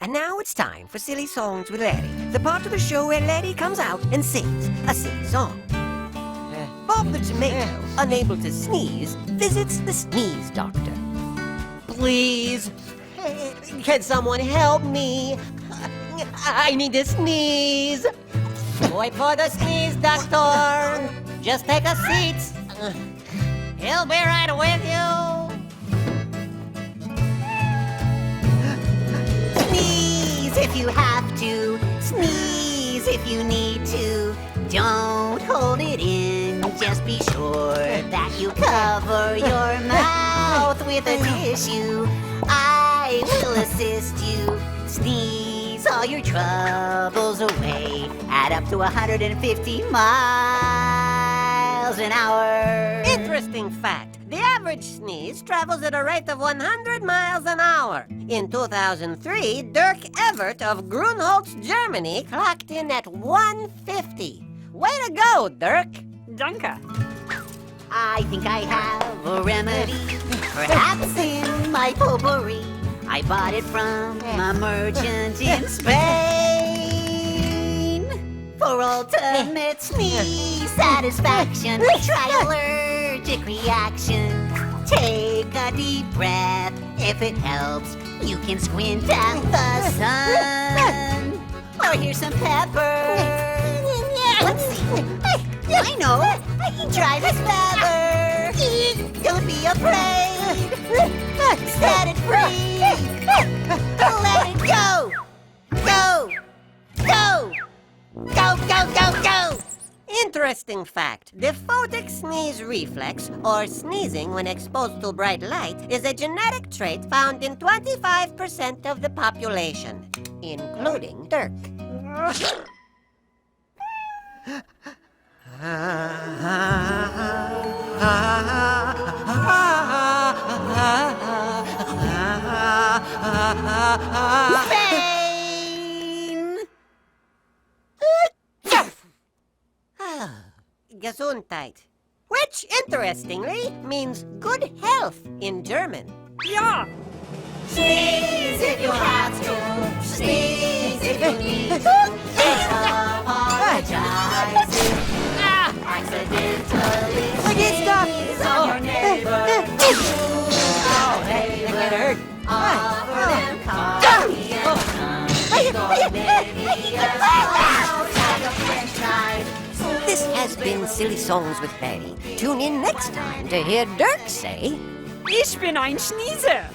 And now it's time for Silly Songs with Larry, the part of the show where Larry comes out and sings a silly song. Bob the Tomato, unable to sneeze, visits the sneeze doctor. Please, can someone help me? I need to sneeze. Wait for the sneeze doctor. Just take a seat. He'll be right with you. Sneeze if you have to. Sneeze if you need to. Don't hold it in. Just be sure that you cover your mouth with a tissue. I will assist you. Sneeze all your troubles away. Add up to 150 miles an hour. Interesting fact. The average sneeze travels at a rate of 100 miles an hour. In 2003, Dirk Evert of Grunholz, Germany, clocked in at 150. Way to go, Dirk! Danke. I think I have a remedy, perhaps in my potpourri. I bought it from a merchant in Spain. For ultimate sneeze satisfaction, try allergic reaction. Take a deep breath. If it helps, you can squint at the sun. Or here's some pepper. Let's see. I know. Try this feather. Don't be afraid. Set it free. Let it go. Go. Go. Go, go, go, go. Interesting fact. The photic sneeze reflex, or sneezing when exposed to bright light, is a genetic trait found in 25% of the population, including Dirk. Spain! Gesundheit, which, interestingly, means good health in German. Ja! Sneeze if you have to. Sneeze if you need to. Apologize if accidentally sneeze on your neighbor. Oh, hey, that hurt. Offer them coffee and some. Maybe a smoke like a French knife. This has been Silly Songs with Larry. Tune in next time to hear Dirk say... Ich bin ein Schnieser.